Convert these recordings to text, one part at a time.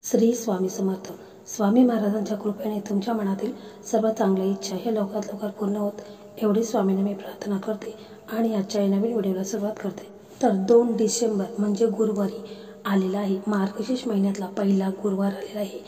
श्री स्वामी समर्थ. स्वामी महाराजांच्या कृपेने तुमच्या मनातील सर्व चांगल्या इच्छा हे लवकरात लवकर पूर्ण होत एवढी स्वामीने मी प्रार्थना करते आणि आजच्या नवीन व्हिडिओला सुरुवात करते. तर 2 डिसेंबर म्हणजे गुरुवारी आलेला आहे. मार्गशीर्ष महिन्यातला पहिला गुरुवार आलेला आहे.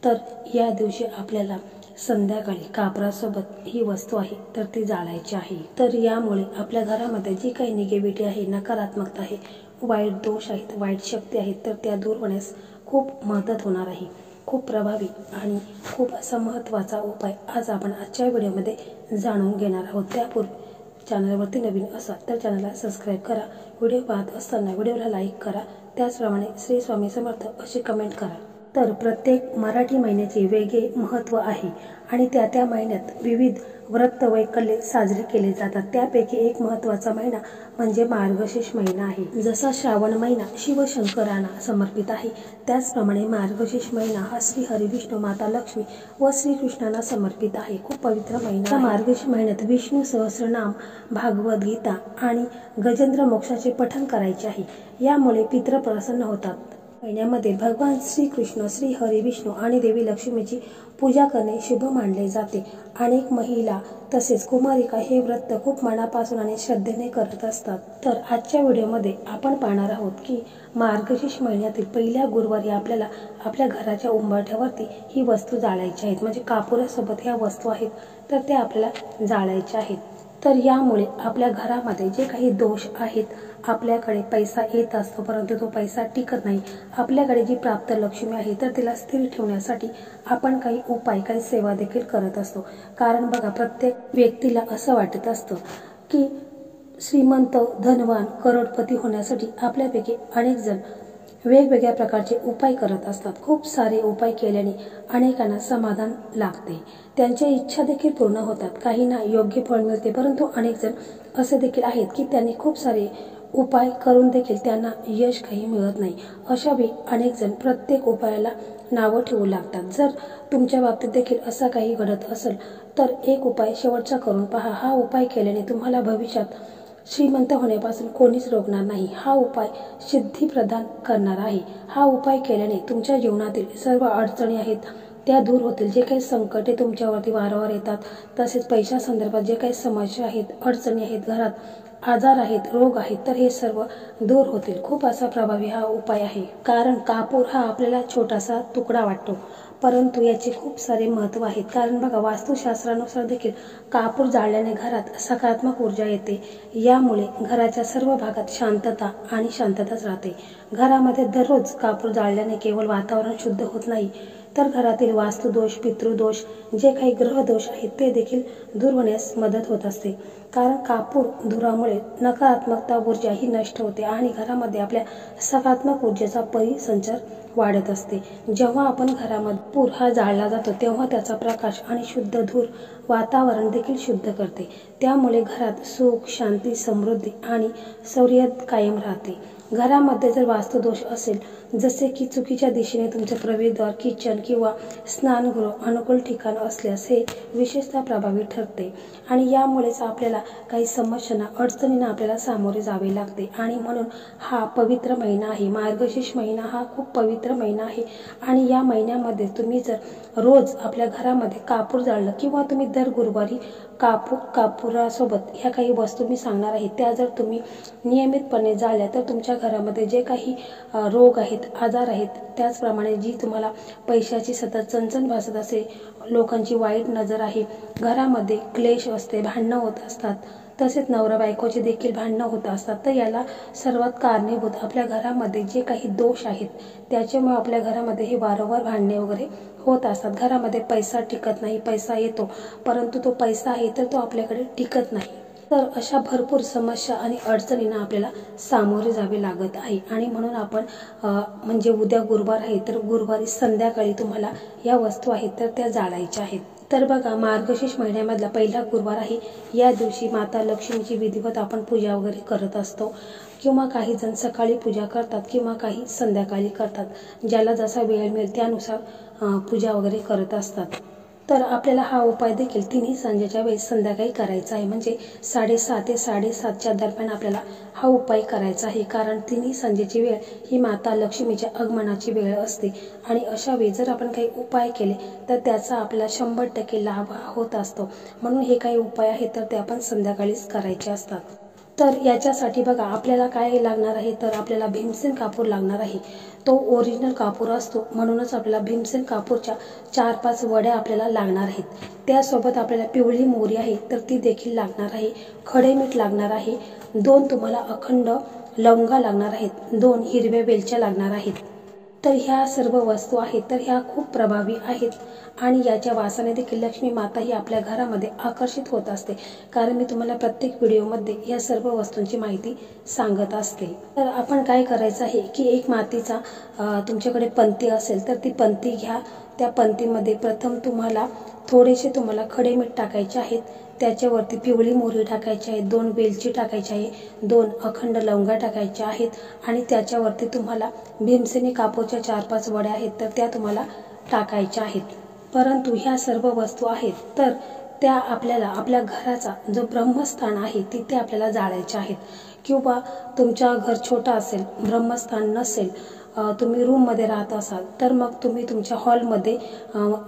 तर या दिवशी आपल्याला संध्याकाळी कापरासोबत ही वस्तू आहे तर ती जाळायची आहे. तर यामुळे आपल्या घरामध्ये जी काही निगेटिव्हिटी आहे, नकारात्मकता आहे, वाईट दोष आहेत, वाईट शक्ती आहेत, तर त्या दूर होण्यास खूप मदत होणार आहे. खूप प्रभावी आणि खूप असा महत्त्वाचा उपाय आज आपण आजच्या व्हिडिओमध्ये जाणून घेणार आहोत. त्यापूर्वी चॅनलवरती नवीन असाल तर चॅनलला सबस्क्राईब करा. व्हिडिओ पाहत असताना व्हिडिओला लाईक करा. त्याचप्रमाणे श्री स्वामी समर्थ असे कमेंट करा. तर प्रत्येक मराठी महिन्याचे वेगळे महत्त्व आहे आणि त्या महिन्यात विविध व्रत वैकल्ये साजरे केले जातात. त्यापैकी एक महत्त्वाचा महिना म्हणजे मार्गशीर्ष महिना आहे. जसा श्रावण महिना शिवशंकरांना समर्पित आहे, त्याचप्रमाणे मार्गशीर्ष महिना हा श्री हरिविष्णू, माता लक्ष्मी व श्रीकृष्णांना समर्पित आहे. खूप पवित्र महिना. मार्गशीर्ष महिन्यात विष्णू सहस्रनाम, भागवत गीता आणि गजेंद्र मोक्षाचे पठण करायचे आहे. यामुळे पितृ प्रसन्न होतात. महिन्यामध्ये भगवान श्रीकृष्ण, श्री हरिविष्णू आणि देवी लक्ष्मीची पूजा करणे शुभ मानले जाते. अनेक महिला तसेच कुमारिका हे व्रत खूप मनापासून आणि श्रद्धेने करत असतात. तर आजच्या व्हिडिओमध्ये आपण पाहणार आहोत की मार्गशीर्ष महिन्यातील पहिल्या गुरुवारी आपल्याला आपल्या घराच्या उंबरठ्यावरती ही वस्तू जाळायची आहेत. म्हणजे कापुरासोबत ह्या वस्तू आहेत तर त्या आपल्याला जाळायच्या आहेत. तर यामुळे आपल्या घरामध्ये जे काही दोष आहेत, आपल्याकडे पैसा येत असतो परंतु तो पैसा टिकत नाही, आपल्याकडे जी प्राप्त लक्ष्मी आहे तर तिला स्थिर ठेवण्यासाठी आपण काही उपाय, काही सेवा देखील करत असतो. कारण बघा, प्रत्येक व्यक्तीला असं वाटत असतं की श्रीमंत, धनवान, करोडपती होण्यासाठी आपल्यापैकी अनेक जण वेगवेगळ्या प्रकारचे उपाय करत असतात. खूप सारे उपाय केल्याने अनेकांना समाधान लागते, त्यांच्या इच्छा देखील पूर्ण होतात, काहींना योग्य फळ मिळते. परंतु अनेक जण असे देखील आहेत की त्यांनी खूप सारे उपाय करून देखील त्यांना यश काही मिळत नाही. अशा वेळी अनेक जण प्रत्येक उपायाला नावं ठेवू लागतात. जर तुमच्या बाबतीत देखील असा काही घडत असेल तर एक उपाय शेवटचा करून पहा. हा उपाय केल्याने तुम्हाला भविष्यात श्रीमंत होण्यापासून कोणीच रोखणार नाही. हा उपाय सिद्धी प्रदान करणार आहे. हा उपाय केल्याने तुमच्या जीवनातील सर्व अडचणी आहेत त्या दूर होतील. जे काही संकटे तुमच्यावरती वारंवार येतात, तसेच पैशा संदर्भात जे काही समस्या आहेत, अडचणी आहेत, घरात आजार आहेत, रोग आहेत, तर हे सर्व दूर होतील. खूप असा प्रभावी हा उपाय आहे. कारण कापूर हा आपल्याला छोटासा तुकडा वाटतो परंतु याचे खूप सारे महत्त्व आहेत. कारण बघा, वास्तुशास्त्रानुसार देखील कापूर जाळल्याने घरात सकारात्मक ऊर्जा येते. यामुळे घराच्या सर्व भागात शांतता आणि शांतताच राहते. घरामध्ये दररोज कापूर जाळल्याने केवळ वातावरण शुद्ध होत नाही तर घरातील वास्तुदोष, पितृदोष, जे काही ग्रहदोष आहेत ते देखील दूर होण्यास मदत होत असते. कारण कापूर धुरामुळे नकारात्मकता ऊर्जा ही नष्ट होते आणि घरामध्ये आपल्या सकारात्मक ऊर्जेचा परिसंचार वाढत असते. जेव्हा आपण घरामध्ये कापूर हा जाळला जातो तेव्हा त्याचा प्रकाश आणि शुद्ध धूर वातावरण देखील शुद्ध करते. त्यामुळे घरात सुख, शांती, समृद्धी आणि शौर्य कायम राहते. घरामध्ये जर वास्तुदोष असेल, जसे की चुकीच्या दिशेने तुमचे प्रवेशद्वार, किचन किंवा स्नानगृह अनुकूल ठिकाण असल्यास हे विशेषतः प्रभावी ठरते आणि यामुळेच आपल्याला काही समस्यांना, अडचणींना आपल्याला सामोरे जावे लागते. आणि म्हणून हा पवित्र महिना आहे. मार्गशीर्ष महिना हा खूप पवित्र महिना आहे आणि या महिन्यामध्ये तुम्ही जर रोज आपल्या घरामध्ये कापूर जाळलं किंवा तुम्ही दर गुरुवारी कापुरासोबत ह्या काही वस्तू मी सांगणार आहे त्या जर तुम्ही नियमितपणे जाळल्या तर तुमच्या घरामध्ये जे काही रोग आहेत, आजार आहेत, त्याचप्रमाणे जी तुम्हाला पैशाची सतत चणचण भासत असे, लोकांची वाईट नजर आहे, घरामध्ये क्लेश असते, भांडणं होत असतात, तसेच नवरा बायकोचे देखील भांडणं होत असतात, तर याला सर्वात कारणीभूत आपल्या घरामध्ये जे काही दोष आहेत त्याच्यामुळे आपल्या घरामध्ये हे वारंवार भांडणे वगैरे होत असतात. घरामध्ये पैसा टिकत नाही. पैसा येतो परंतु तो पैसा आहे तर तो आपल्याकडे टिकत नाही. तर अशा भरपूर समस्या आणि अडचणींना आपल्याला सामोरे जावे लागत आहे आणि म्हणून आपण म्हणजे उद्या गुरुवार आहे तर गुरुवारी संध्याकाळी तुम्हाला या वस्तू आहेत तर त्या जाळायच्या आहेत. तर बघा, मार्गशीर्ष महिन्यामधला पहिला गुरुवार आहे. या दिवशी माता लक्ष्मीची विधिवत आपण पूजा वगैरे करत असतो किंवा काही जण सकाळी पूजा करतात किंवा काही संध्याकाळी करतात. ज्याला जसा वेळ मिळेल त्यानुसार पूजा वगैरे करत असतात. तर आपल्याला हा उपाय देखील तिन्ही सांजेच्या वेळेस संध्याकाळी करायचा आहे, म्हणजे 6:30 ते 7:30च्या दरम्यान आपल्याला हा उपाय करायचा आहे। कारण तिन्ही सांजेची वेळ ही माता लक्ष्मीच्या आगमनाची वेळ असते आणि अशा वेळी जर आपण काही उपाय केले तर त्याचा आपल्याला 100% लाभ होत असतो। म्हणून हे काही उपाय आहेत तर ते आपण संध्याकाळीच करायचे असतात। तर याच्यासाठी बघा आपल्याला काय लागणार आहे, तर आपल्याला भीमसेन कापूर लागणार आहे। तो ओरिजिनल कापूर असतो, म्हणूनच आपल्याला भीमसेन कापूरच्या 4-5 वड्या आपल्याला लागणार आहेत। त्यासोबत आपल्याला पिवळी मोहरी आहे तर ती देखील लागणार आहे। खडे मीठ लागणार आहे। 2 तुम्हाला अखंड लवंगा लागणार आहेत। 2 हिरव्या वेलच्या लागणार आहेत। तर ह्या सर्व वस्तू आहेत तर ह्या खूप प्रभावी आहेत आणि याच्या वासाने देखील लक्ष्मी माता ही आपल्या घरामध्ये आकर्षित होत असते। कारण मी तुम्हाला प्रत्येक व्हिडिओमध्ये या सर्व वस्तूंची माहिती सांगत असते। तर आपण काय करायचं आहे की एक मातीचा तुमच्याकडे पंती असेल तर ती पंती घ्या। त्या पंतीमध्ये प्रथम तुम्हाला थोडेसे खडे मीठ टाकायचे आहेत। त्याच्यावरती पिवळी मोहरी टाकायची आहे, 2 वेलची टाकायची आहे, 2 अखंड लवंगा टाकायच्या आहेत आणि त्याच्यावरती तुम्हाला भीमसेनी कापूरच्या 4-5 वड्या आहेत तर त्या तुम्हाला टाकायच्या आहेत। परंतु ह्या सर्व वस्तू आहेत तर त्या आपल्याला आपल्या घराचा जो ब्रह्मस्थान आहे तिथे आपल्याला जाळायच्या आहेत। किंवा तुमचा घर छोटा असेल, ब्रह्मस्थान नसेल, तुम्ही रूम मध्ये राहत असाल तर मग तुम्ही तुमच्या हॉल मध्ये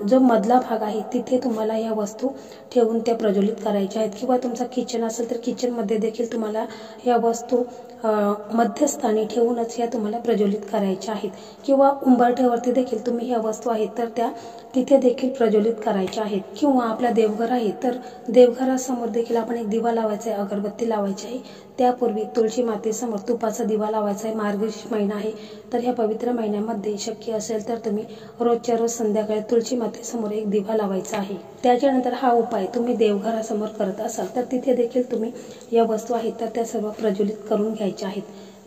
जो मधला भाग आहे तिथे तुम्हाला या वस्तू ठेवून त्या प्रज्वलित करायच्या आहेत। किंवा तुमचा किचन असेल तर किचन मध्ये देखील तुम्हाला या वस्तू मध्यस्थानी ठेवूनच या तुम्हाला प्रज्वलित करायच्या आहेत। किंवा उंबरठ्यावरती देखील तुम्ही ह्या वस्तू आहेत तर त्या तिथे देखील प्रज्वलित करायच्या आहेत। किंवा आपला देवघर आहे तर देवघरासमोर देखील आपण एक दिवा लावायचा आहे, अगरबत्ती लावायची आहे। त्यापूर्वी तुळशी मातेसमोर तुपाचा दिवा लावायचा आहे। मार्गशीर्ष महिना आहे तर ह्या पवित्र महिन्यामध्ये शक्य असेल तर तुम्ही रोजच्या रोज संध्याकाळी तुळशी मातेसमोर एक दिवा लावायचा आहे। त्याच्यानंतर हा उपाय तुम्ही देवघरासमोर करत असाल तर तिथे देखील तुम्ही या वस्तू आहेत तर त्या सर्व प्रज्वलित करून घ्यायच्या आहेत।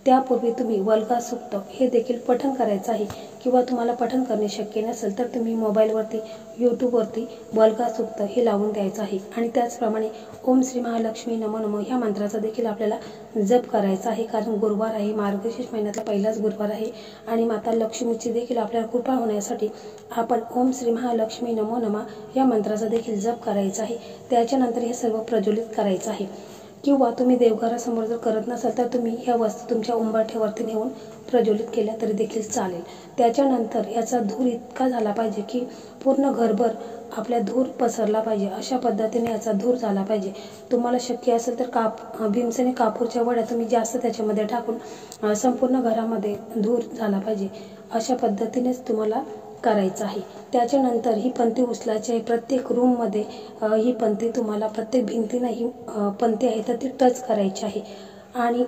त्यापूर्वी तुम्ही वल्गा सूक्त हे देखील पठण करायचं आहे। किंवा तुम्हाला पठण करणे शक्य नसेल तर तुम्ही मोबाईलवरती यूट्यूबवरती वल्गा सूक्त हे लावून द्यायचं आहे। आणि त्याचप्रमाणे ओम श्री महालक्ष्मी नमो नमः ह्या मंत्राचा देखील आपल्याला जप करायचा आहे। कारण गुरुवार आहे, मार्गशीर्ष महिन्यातला पहिलाच गुरुवार आहे आणि माता लक्ष्मीची देखील आपल्याला कृपा होण्यासाठी आपण ओम श्री महालक्ष्मी नमो नमः या मंत्राचा देखील जप करायचा आहे। त्याच्यानंतर हे सर्व प्रज्वलित करायचं आहे। किंवा तुम्ही देवघरासमोर जर करत नसाल तर तुम्ही ह्या वस्तू तुमच्या उंबरठ्यावरती नेऊन प्रज्वलित केल्या तरी देखील चालेल। त्याच्यानंतर याचा धूर इतका झाला पाहिजे की पूर्ण घरभर आपल्या धूर पसरला पाहिजे, अशा पद्धतीने याचा धूर झाला पाहिजे। तुम्हाला शक्य असेल तर भीमसेनी कापूरच्या वड्या तुम्ही जास्त त्याच्यामध्ये टाकून संपूर्ण घरामध्ये धूर झाला पाहिजे, अशा पद्धतीनेच तुम्हाला करायचं आहे। त्याच्यानंतर ही पंती उचलायची आहे। प्रत्येक रूम मध्ये ही पंती तुम्हाला प्रत्येक भिंतीने ही पंती आहे तर ती टच करायची आहे। आणि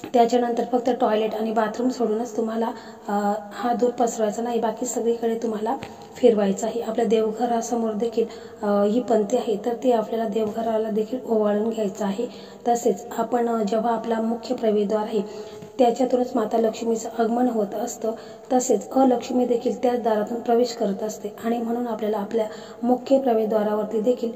त्याच्यानंतर फक्त टॉयलेट आणि बाथरूम सोडूनच तुम्हाला हा धूर पसरवायचा नाही, बाकी सगळीकडे तुम्हाला फिरवायचा आहे। आपल्या देवघरासमोर देखील ही पंती आहे तर ती आपल्याला देवघराला देखील ओवाळून घ्यायचं आहे। तसेच आपण जेव्हा आपला मुख्य प्रवेशद्वार आहे त्याच्यातूनच माता लक्ष्मीचं आगमन होत असतं, तसेच अलक्ष्मी देखील त्याच दारातून प्रवेश करत असते आणि म्हणून आपल्याला आपल्या मुख्य प्रवेशद्वारावरती देखील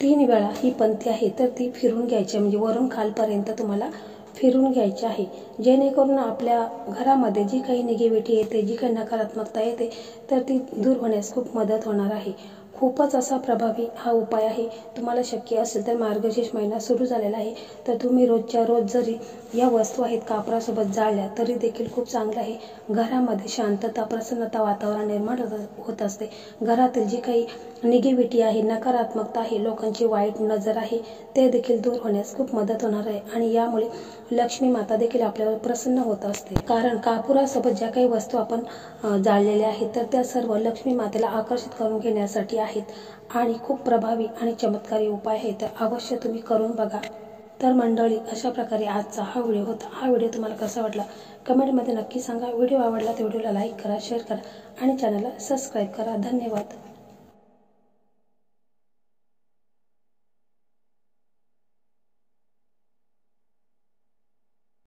3 वेळा ही पंती आहे तर ती फिरून घ्यायची, म्हणजे वरून खालपर्यंत तुम्हाला फिरून घ्यायची आहे। जेणेकरून आपल्या घरामध्ये जी काही निगेटिव्हिटी येते, जी काही नकारात्मकता येते तर ती दूर होण्यास खूप मदत होणार आहे। खूपच असा प्रभावी हा उपाय आहे। तुम्हाला शक्य असेल तर मार्गशीर्ष महिना सुरू झालेला आहे तर तुम्ही रोजच्या रोज जरी या वस्तू आहेत कापरासोबत जाळल्या तरी देखील खूप चांगलं आहे। घरामध्ये शांतता, प्रसन्नता वातावरण निर्माण होत असते। घरातील जी काही निगेटिव्हिटी आहे, नकारात्मकता आहे, लोकांची वाईट नजर आहे ते देखील दूर होण्यास खूप मदत होणार आहे आणि यामुळे लक्ष्मी माता देखील आपल्यावर प्रसन्न होत असते। कारण कापुरासोबत ज्या काही वस्तू आपण जाळलेल्या आहेत तर त्या सर्व लक्ष्मी मातेला आकर्षित करून घेण्यासाठी आहेत आणि खूप प्रभावी आणि चमत्कारी उपाय आहे, तर अवश्य तुम्ही करून बघा। तर मंडळी, अशा प्रकारे आजचा हा व्हिडिओ होता। हा व्हिडिओ तुम्हाला कसा वाटला कमेंटमध्ये नक्की सांगा। व्हिडिओ आवडला तर व्हिडिओला लाईक करा, शेअर करा आणि चॅनलला सबस्क्राईब करा। धन्यवाद।